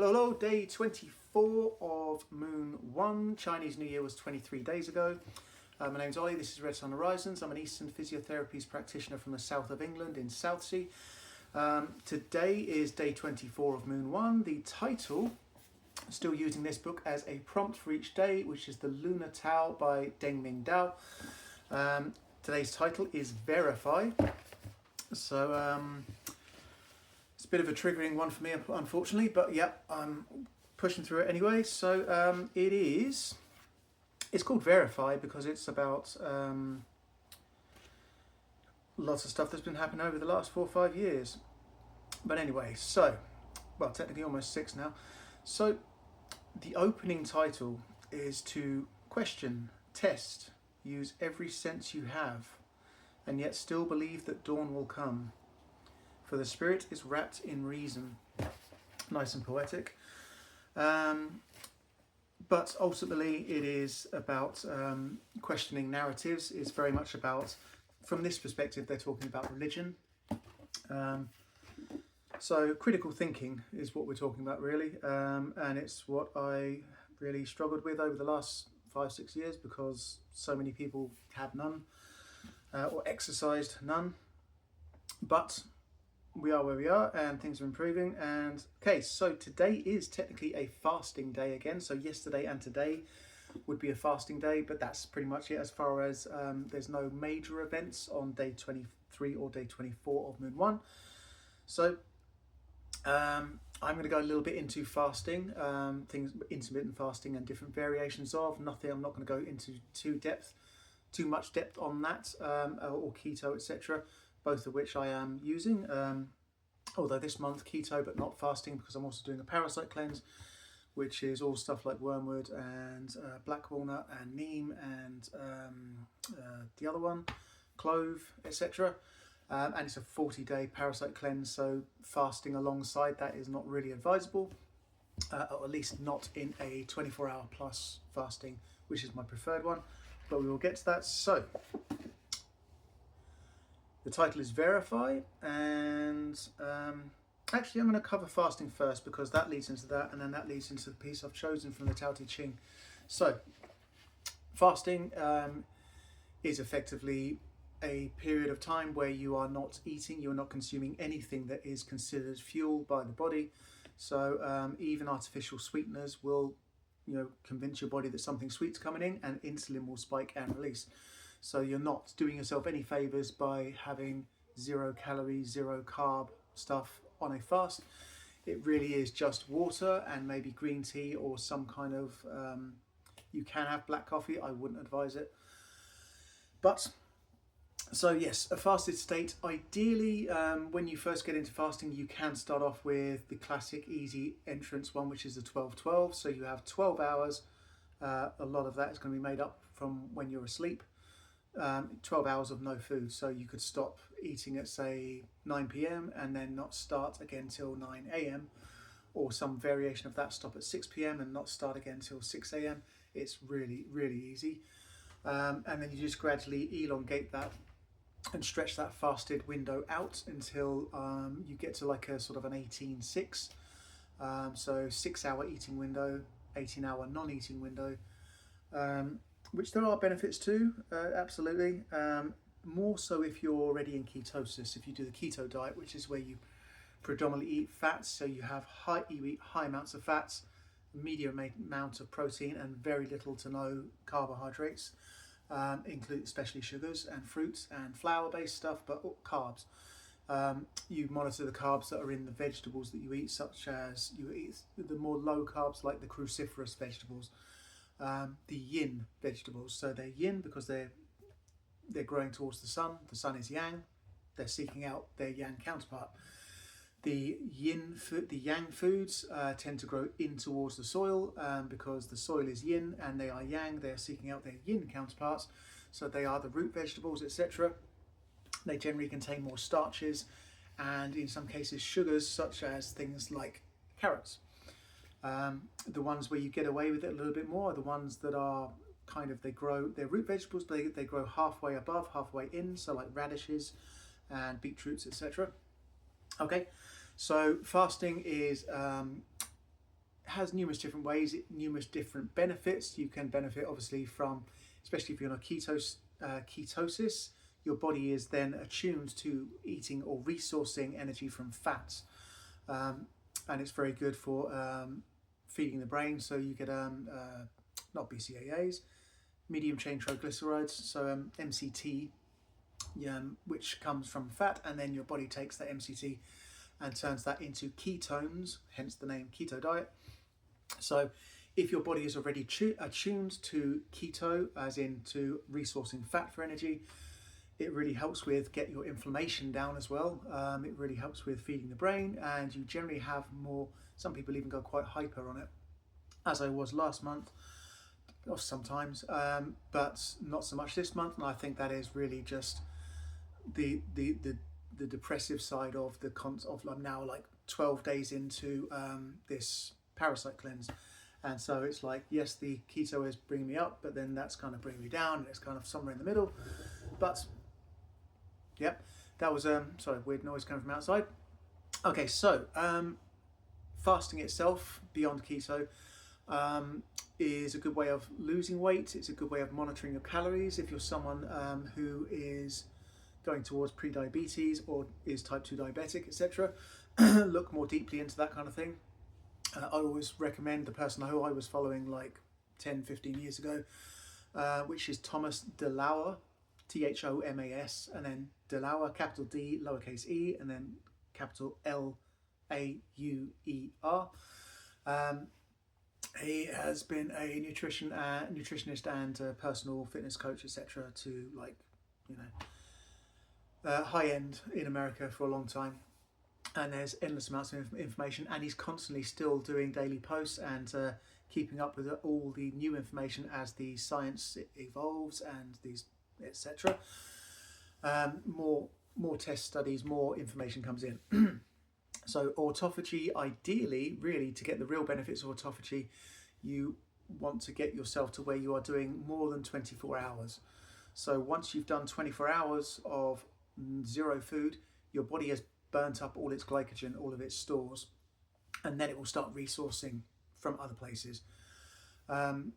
Hello, day 24 of Moon 1. Chinese New Year was 23 days ago. My name's Ollie, this is Red Sun Horizons. I'm an Eastern Physiotherapies practitioner from the south of England in Southsea. Today is day 24 of Moon 1. The title, still using this book as a prompt for each day, which is the Lunar Tao by Deng Ming Dao. Today's title is Verify. So, it's a bit of a triggering one for me, unfortunately, but yeah, I'm pushing through it anyway. So it's called Verify because it's about lots of stuff that's been happening over the last 4 or 5 years. But anyway, well, technically almost 6 now. So the opening title is to question, test, use every sense you have, and yet still believe that dawn will come. For the spirit is wrapped in reason. Nice and poetic. But ultimately it is about questioning narratives. It's very much about, from this perspective, they're talking about religion. So critical thinking is what we're talking about really. And it's what I really struggled with over the last 5-6 years because so many people have none or exercised none. But we are where we are and things are improving. And okay, so today is technically a fasting day again. So yesterday and today would be a fasting day, but that's pretty much it as far as there's no major events on day 23 or day 24 of Moon 1. So I'm going to go a little bit into fasting, things, intermittent fasting and different variations of. Nothing, I'm not going to go into too much depth on that, or keto, etc. Both of which I am using, although this month keto but not fasting because I'm also doing a parasite cleanse, which is all stuff like wormwood and black walnut and neem and the other one, clove, etc. And it's a 40-day parasite cleanse, so fasting alongside that is not really advisable, or at least not in a 24-hour plus fasting, which is my preferred one, but we will get to that. So the title is Verify, and actually I'm going to cover fasting first because that leads into that, and then that leads into the piece I've chosen from the Tao Te Ching. So fasting is effectively a period of time where you are not eating, you're not consuming anything that is considered fuel by the body. So even artificial sweeteners will, convince your body that something sweet's coming in, and insulin will spike and release. So you're not doing yourself any favours by having 0 calorie, 0 carb stuff on a fast. It really is just water and maybe green tea or some kind of, you can have black coffee, I wouldn't advise it. But, so yes, a fasted state, ideally when you first get into fasting, you can start off with the classic easy entrance one, which is the 12-12. So you have 12 hours, a lot of that is going to be made up from when you're asleep. 12 hours of no food, so you could stop eating at say 9 p.m. and then not start again till 9 a.m. or some variation of that, stop at 6 p.m. and not start again till 6 a.m. It's really easy, and then you just gradually elongate that and stretch that fasted window out until you get to like a sort of an 18-6, so 6-hour eating window, 18-hour non-eating window, which there are benefits to, absolutely. More so if you're already in ketosis, if you do the keto diet, which is where you predominantly eat fats, so you eat high amounts of fats, medium amount of protein, and very little to no carbohydrates, include especially sugars and fruits and flour-based stuff, but carbs. You monitor the carbs that are in the vegetables that you eat, such as you eat the more low carbs like the cruciferous vegetables. The yin vegetables, so they're yin because they're growing towards the sun is yang, they're seeking out their yang counterpart. The yang foods tend to grow in towards the soil because the soil is yin and they are yang, they're seeking out their yin counterparts, so they are the root vegetables, etc. They generally contain more starches and in some cases sugars, such as things like carrots. The ones where you get away with it a little bit more are the ones that are they're root vegetables, but they grow halfway above, halfway in, so like radishes and beetroots, etc. Okay, so fasting is has numerous different ways, numerous different benefits. You can benefit obviously from, especially if you're on a ketosis, your body is then attuned to eating or resourcing energy from fats, and it's very good for feeding the brain. So you get not BCAAs, medium chain triglycerides, so MCT, which comes from fat, and then your body takes that MCT and turns that into ketones, hence the name keto diet. So if your body is already attuned to keto, as in to resourcing fat for energy, it really helps with get your inflammation down as well. It really helps with feeding the brain, and you generally have more, some people even go quite hyper on it, as I was last month, or sometimes, but not so much this month. And I think that is really just the depressive side of I'm now like 12 days into this parasite cleanse, and so it's like, yes, the keto is bringing me up, but then that's kind of bringing me down, and it's kind of somewhere in the middle. But yep, that was sorry, weird noise coming from outside. Okay, so fasting itself beyond keto is a good way of losing weight. It's a good way of monitoring your calories if you're someone who is going towards pre-diabetes or is type 2 diabetic, etc. Look more deeply into that kind of thing. I always recommend the person who I was following like 10-15 years ago, which is Thomas DeLauer, Thomas, and then DeLauer, capital D, lowercase e, and then capital Lauer. He has been a nutritionist and a personal fitness coach, etc., to like, high end in America for a long time, and there's endless amounts of information, and he's constantly still doing daily posts and keeping up with all the new information as the science evolves and these etc. More test studies, more information comes in. So autophagy, ideally, really, to get the real benefits of autophagy, you want to get yourself to where you are doing more than 24 hours. So once you've done 24 hours of zero food, your body has burnt up all its glycogen, all of its stores, and then it will start resourcing from other places. And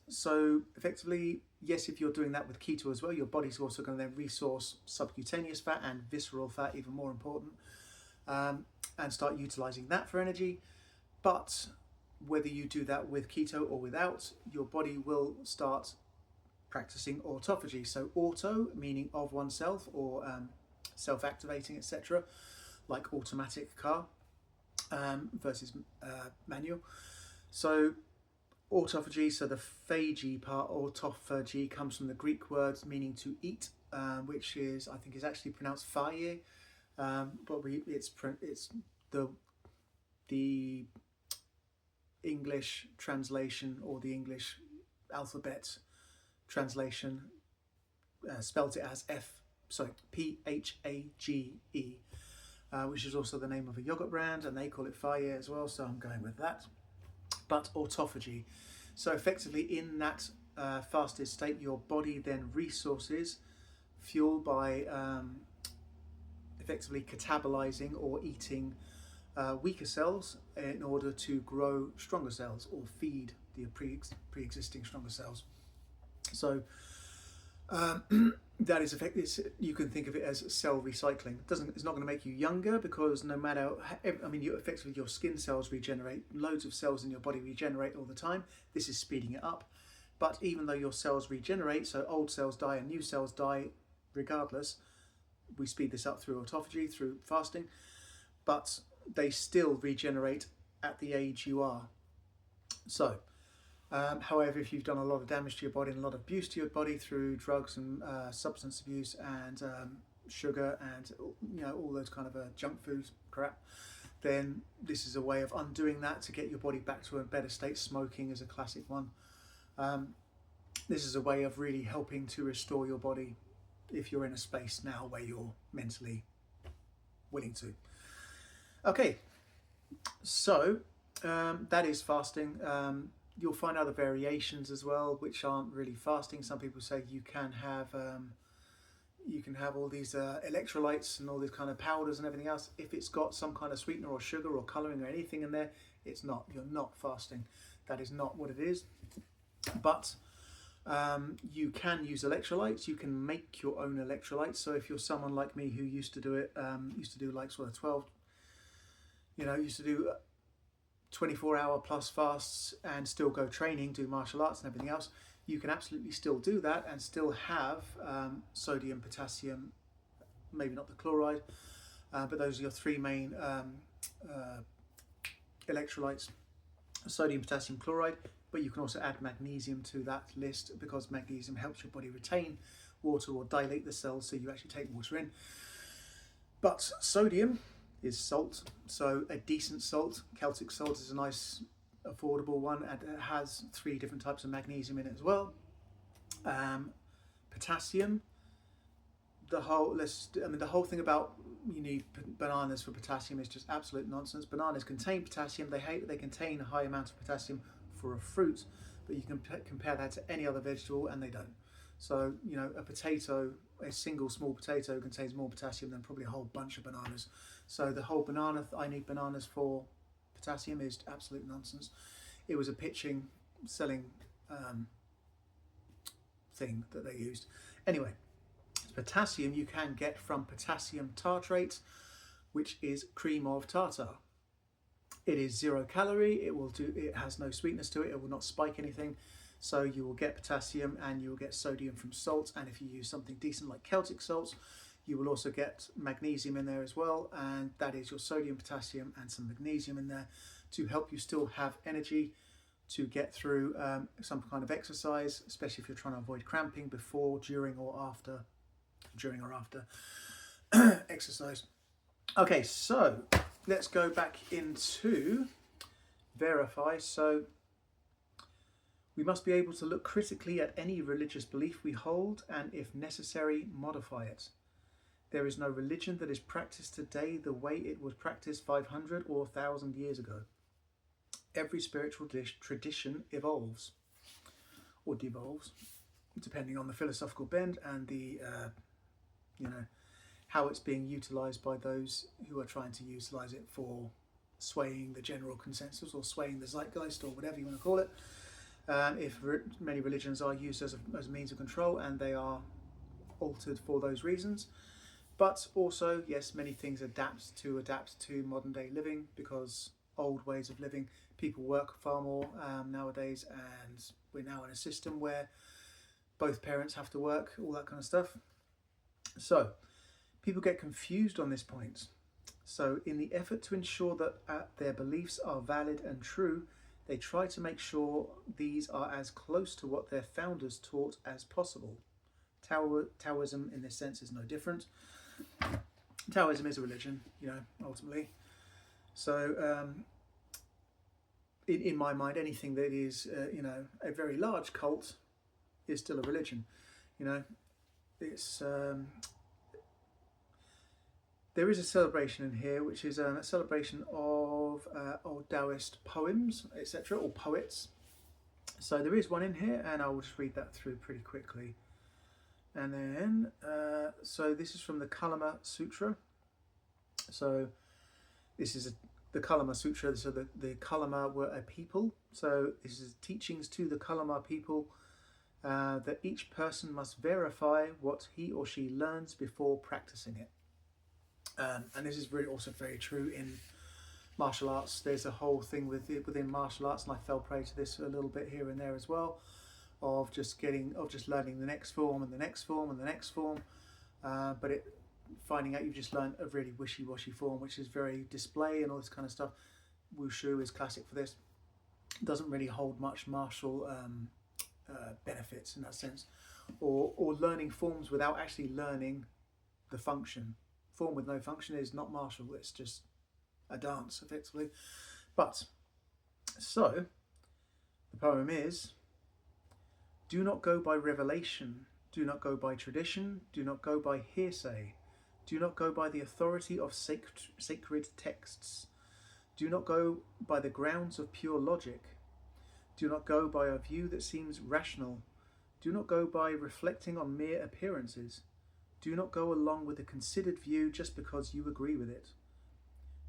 so effectively, yes, if you're doing that with keto as well, your body's also going to then resource subcutaneous fat and visceral fat, even more important, and start utilizing that for energy. But whether you do that with keto or without, your body will start practicing autophagy. So auto, meaning of oneself, or self-activating, etc., like automatic car, versus manual. So autophagy, so the phagy part, autophagy, comes from the Greek word meaning to eat, which is, I think, is actually pronounced phaie, but it's the English translation, or the English alphabet translation, spelt it as PHAGE, which is also the name of a yogurt brand, and they call it phaie as well, so I'm going with that. But autophagy, so effectively in that fasted state, your body then resources fuel by effectively catabolizing or eating weaker cells in order to grow stronger cells or feed the pre-existing stronger cells. So that is effective. You can think of it as cell recycling. It's not going to make you younger, because no matter, effectively your skin cells regenerate. Loads of cells in your body regenerate all the time. This is speeding it up. But even though your cells regenerate, so old cells die and new cells die regardless, we speed this up through autophagy, through fasting, but they still regenerate at the age you are. So however, if you've done a lot of damage to your body and a lot of abuse to your body through drugs and substance abuse and sugar and all those kind of junk food crap, then this is a way of undoing that to get your body back to a better state. Smoking is a classic one. This is a way of really helping to restore your body if you're in a space now where you're mentally willing to. Okay, so that is fasting. You'll find other variations as well, which aren't really fasting. Some people say you can have, you can have all these electrolytes and all these kind of powders and everything else. If it's got some kind of sweetener or sugar or colouring or anything in there, it's not. You're not fasting. That is not what it is. But you can use electrolytes. You can make your own electrolytes. So if you're someone like me who used to do it, used to do like sort of 12, used to do 24-hour plus fasts and still go training, do martial arts and everything else, you can absolutely still do that and still have sodium, potassium, maybe not the chloride, but those are your three main electrolytes: sodium, potassium, chloride. But you can also add magnesium to that list, because magnesium helps your body retain water or dilate the cells so you actually take water in. But sodium is salt, so a decent salt. Celtic salt is a nice affordable one, and it has 3 different types of magnesium in it as well. Potassium, the whole thing about you need bananas for potassium is just absolute nonsense. Bananas contain potassium. They contain a high amount of potassium for a fruit, but you can compare that to any other vegetable and they don't. So a potato, a single small potato, contains more potassium than probably a whole bunch of bananas. So the whole I need bananas for potassium is absolute nonsense. It was a selling thing that they used. Anyway, potassium you can get from potassium tartrate, which is cream of tartar. It is 0 calorie. It has no sweetness to it. It will not spike anything. So you will get potassium and you will get sodium from salt. And if you use something decent like Celtic salts, you will also get magnesium in there as well. And that is your sodium, potassium, and some magnesium in there to help you still have energy to get through some kind of exercise, especially if you're trying to avoid cramping before, during or after exercise. Okay, so let's go back into Verify. So we must be able to look critically at any religious belief we hold and, if necessary, modify it. There is no religion that is practiced today the way it was practiced 500 or 1,000 years ago. Every spiritual tradition evolves or devolves, depending on the philosophical bend and the, how it's being utilized by those who are trying to utilize it for swaying the general consensus or swaying the zeitgeist or whatever you want to call it. If many religions are used as a means of control, and they are altered for those reasons. But also, yes, many things adapt to modern day living, because old ways of living, people work far more nowadays, and we're now in a system where both parents have to work, all that kind of stuff. So people get confused on this point. So in the effort to ensure that their beliefs are valid and true, they try to make sure these are as close to what their founders taught as possible. Taoism in this sense is no different. Taoism is a religion, ultimately. So in my mind, anything that is, a very large cult is still a religion. It's there is a celebration in here, which is a celebration of old Taoist poems, etc., or poets. So there is one in here, and I will just read that through pretty quickly. And then, so this is from the Kalama Sutra. So this is the Kalama Sutra. So the Kalama were a people. So this is teachings to the Kalama people that each person must verify what he or she learns before practicing it. And this is really also very true in martial arts. There's a whole thing within martial arts, and I fell prey to this a little bit here and there as well, of just learning the next form and the next form and the next form, but finding out you've just learned a really wishy-washy form, which is very display and all this kind of stuff. Wushu is classic for this. It doesn't really hold much martial benefits in that sense, or learning forms without actually learning the function. Form with no function is not martial, it's just a dance, effectively. But, so, the poem is: do not go by revelation, do not go by tradition, do not go by hearsay, do not go by the authority of sacred texts, do not go by the grounds of pure logic, do not go by a view that seems rational, do not go by reflecting on mere appearances, Do not go along with a considered view just because you agree with it.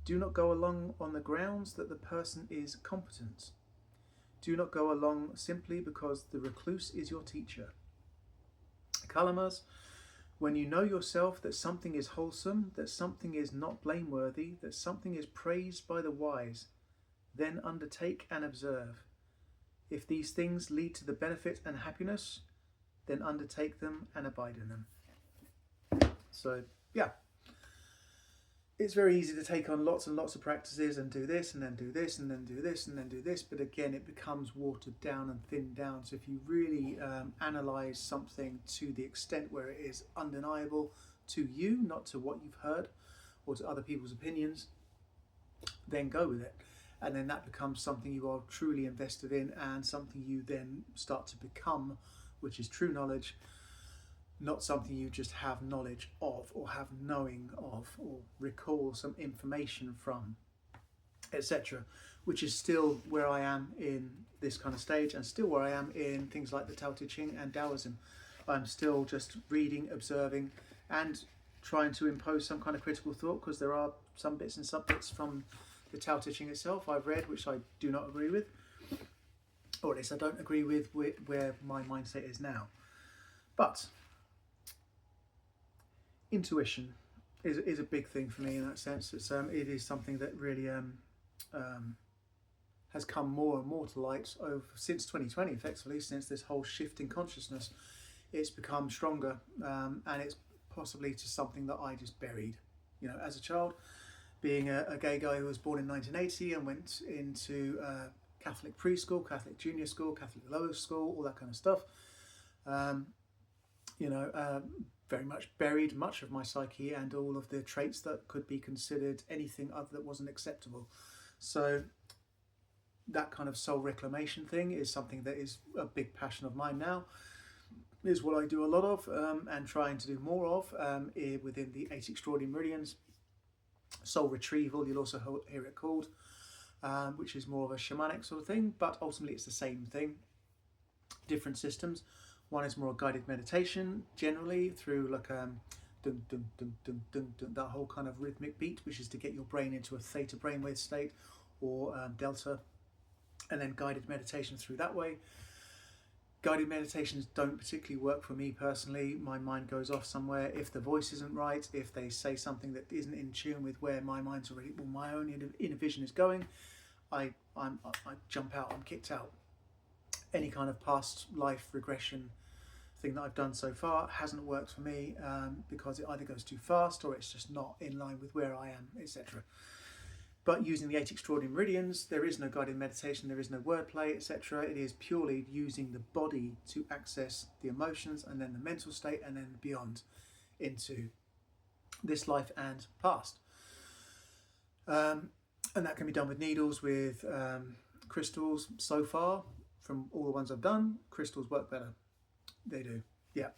Do not go along on the grounds that the person is competent. Do not go along simply because the recluse is your teacher. Kalamas, when you know yourself that something is wholesome, that something is not blameworthy, that something is praised by the wise, then undertake and observe. If these things lead to the benefit and happiness, then undertake them and abide in them. So, yeah. It's very easy to take on lots and lots of practices and do this and then do this and then do this and then do this, but again it becomes watered down and thinned down. So if you really analyse something to the extent where it is undeniable to you, not to what you've heard or to other people's opinions, then go with it. And then that becomes something you are truly invested in and something you then start to become, which is true knowledge. Not something you just have knowledge of or have knowing of or recall some information from, etc., which is still where I am in this kind of stage and still where I am in things like the Tao Te Ching and Taoism. I'm still just reading, observing and trying to impose some kind of critical thought, because there are some bits and subjects from the Tao Te Ching itself I've read which I do not agree with, or at least I don't agree with where my mindset is now. But intuition is a big thing for me in that sense. It is something that really has come more and more to light since 2020, effectively, since this whole shift in consciousness. It's become stronger, and it's possibly just something that I just buried, as a child, being a gay guy who was born in 1980 and went into Catholic preschool, Catholic junior school, Catholic lower school, all that kind of stuff. Very much buried much of my psyche and all of the traits that could be considered anything other that wasn't acceptable. So that kind of soul reclamation thing is something that is a big passion of mine now, is what I do a lot of and trying to do more of within the 8 Extraordinary Meridians. Soul retrieval, you'll also hear it called, which is more of a shamanic sort of thing, but ultimately it's the same thing, different systems. One is more guided meditation, generally through like dun, dun, dun, dun, dun, dun, that whole kind of rhythmic beat, which is to get your brain into a theta brainwave state or delta, and then guided meditation through that way. Guided meditations don't particularly work for me personally. My mind goes off somewhere. If the voice isn't right, if they say something that isn't in tune with where my mind's already, well, my own inner vision is going, I jump out, I'm kicked out. Any kind of past life regression thing that I've done so far hasn't worked for me because it either goes too fast or it's just not in line with where I am, etc. But using the 8 Extraordinary Meridians, there is no guided meditation, there is no wordplay, etc. It is purely using the body to access the emotions and then the mental state and then beyond into this life and past. And that can be done with needles, with crystals. So far, from all the ones I've done, crystals work better. They do, yeah.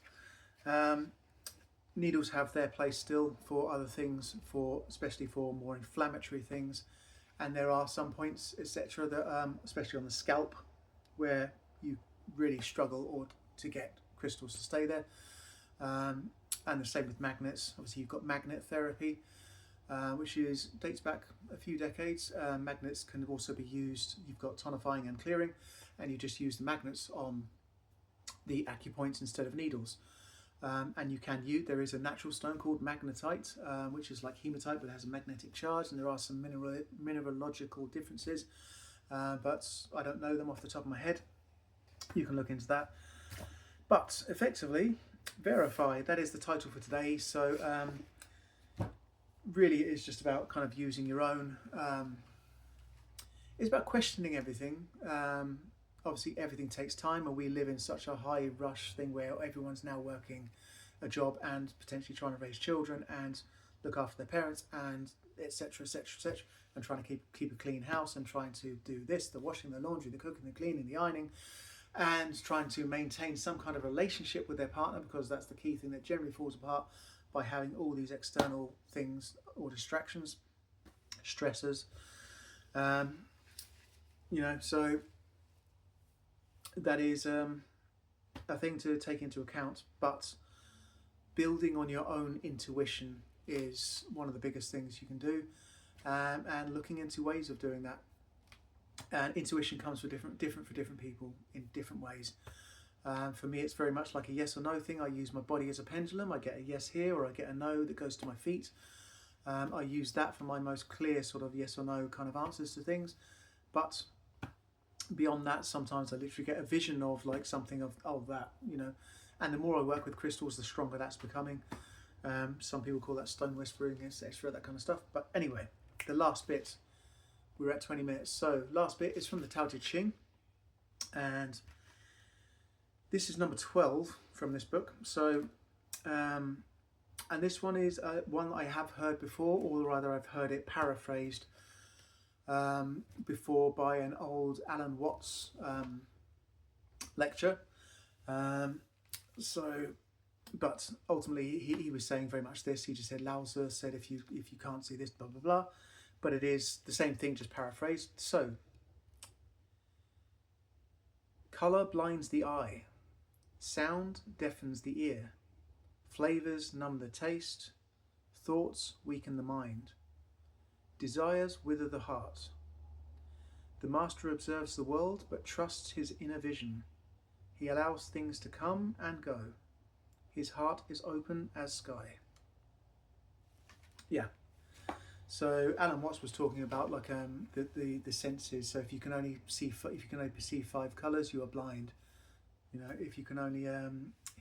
Needles have their place still for other things, especially for more inflammatory things. And there are some points, etc., that, especially on the scalp, where you really struggle to get crystals to stay there. And the same with magnets. Obviously, you've got magnet therapy, which dates back a few decades. Magnets can also be used. You've got tonifying and clearing, and you just use the magnets on the acupoints instead of needles. And there is a natural stone called magnetite, which is like hematite but has a magnetic charge, and there are some mineralogical differences, but I don't know them off the top of my head. You can look into that. But effectively, verify, that is the title for today. So really it is just about kind of using your own, it's about questioning everything. Obviously everything takes time, and we live in such a high rush thing where everyone's now working a job and potentially trying to raise children and look after their parents and etc, and trying to keep a clean house and trying to do this, the washing, the laundry, the cooking, the cleaning, the ironing, and trying to maintain some kind of relationship with their partner, because that's the key thing that generally falls apart by having all these external things or distractions, stressors, so that is a thing to take into account. But building on your own intuition is one of the biggest things you can do, and looking into ways of doing that. And intuition comes for different for different people in different ways. For me, it's very much like a yes or no thing. I use my body as a pendulum. I get a yes here, or I get a no that goes to my feet. I use that for my most clear sort of yes or no kind of answers to things. But beyond that, sometimes I literally get a vision of like something of that, you know. And the more I work with crystals, the stronger that's becoming. Some people call that stone whispering, etc., that kind of stuff. But anyway, the last bit, we're at 20 minutes. So last bit is from the Tao Te Ching. And this is number 12 from this book. So, and this one is one I have heard before, or rather I've heard it paraphrased before by an old Alan Watts lecture. But ultimately he was saying very much this. He just said, Lao Tzu said, if you can't see this, blah, blah, blah. But it is the same thing, just paraphrased. So, colour blinds the eye. Sound deafens the ear. Flavours numb the taste. Thoughts weaken the mind. Desires wither the heart. The master observes the world, but trusts his inner vision. He allows things to come and go. His heart is open as sky. Yeah. So Alan Watts was talking about like the senses. So if you can only perceive 5 colours, you are blind. You know, if you can only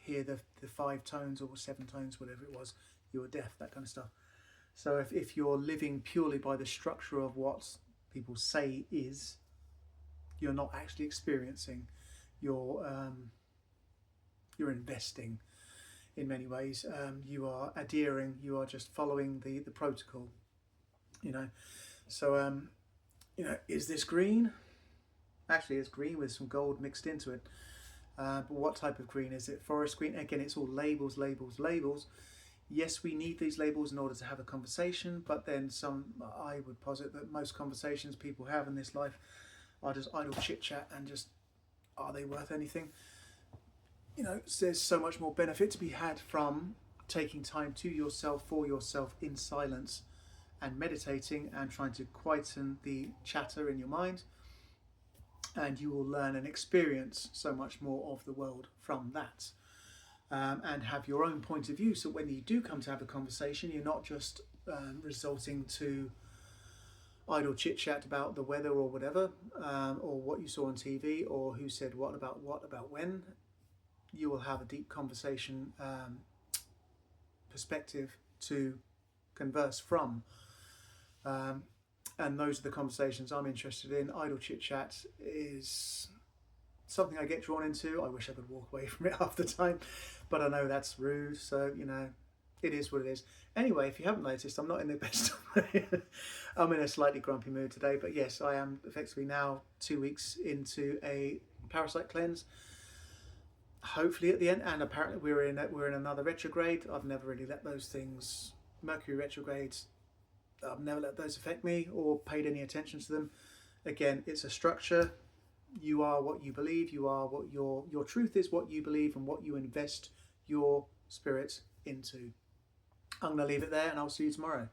hear the 5 tones or 7 tones, whatever it was, you are deaf. That kind of stuff. So if you're living purely by the structure of what people say is, you're not actually experiencing. You're investing in many ways. You are adhering. You are just following the protocol. You know. So you know, is this green? Actually, it's green with some gold mixed into it. But what type of green is it? Forest green? Again, it's all labels, labels, labels. Yes, we need these labels in order to have a conversation, but then I would posit that most conversations people have in this life are just idle chit-chat, and just, are they worth anything? You know, there's so much more benefit to be had from taking time to yourself, for yourself, in silence, and meditating and trying to quieten the chatter in your mind. And you will learn and experience so much more of the world from that. And have your own point of view. So when you do come to have a conversation, you're not just resorting to idle chit chat about the weather or whatever, or what you saw on TV, or who said what about when. You will have a deep conversation perspective to converse from. And those are the conversations I'm interested in. Idle chit chat is something I get drawn into. I wish I could walk away from it half the time, but I know that's rude. So, you know, it is what it is. Anyway, if you haven't noticed, I'm not in the best way. I'm in a slightly grumpy mood today, but yes, I am effectively now 2 weeks into a parasite cleanse. Hopefully at the end, and apparently we're in another retrograde. I've never really let those things, Mercury retrogrades, I've never let those affect me or paid any attention to them. Again, it's a structure. You are what you believe. You are what your truth is, what you believe, and what you invest your spirit into. I'm going to leave it there, and I'll see you tomorrow.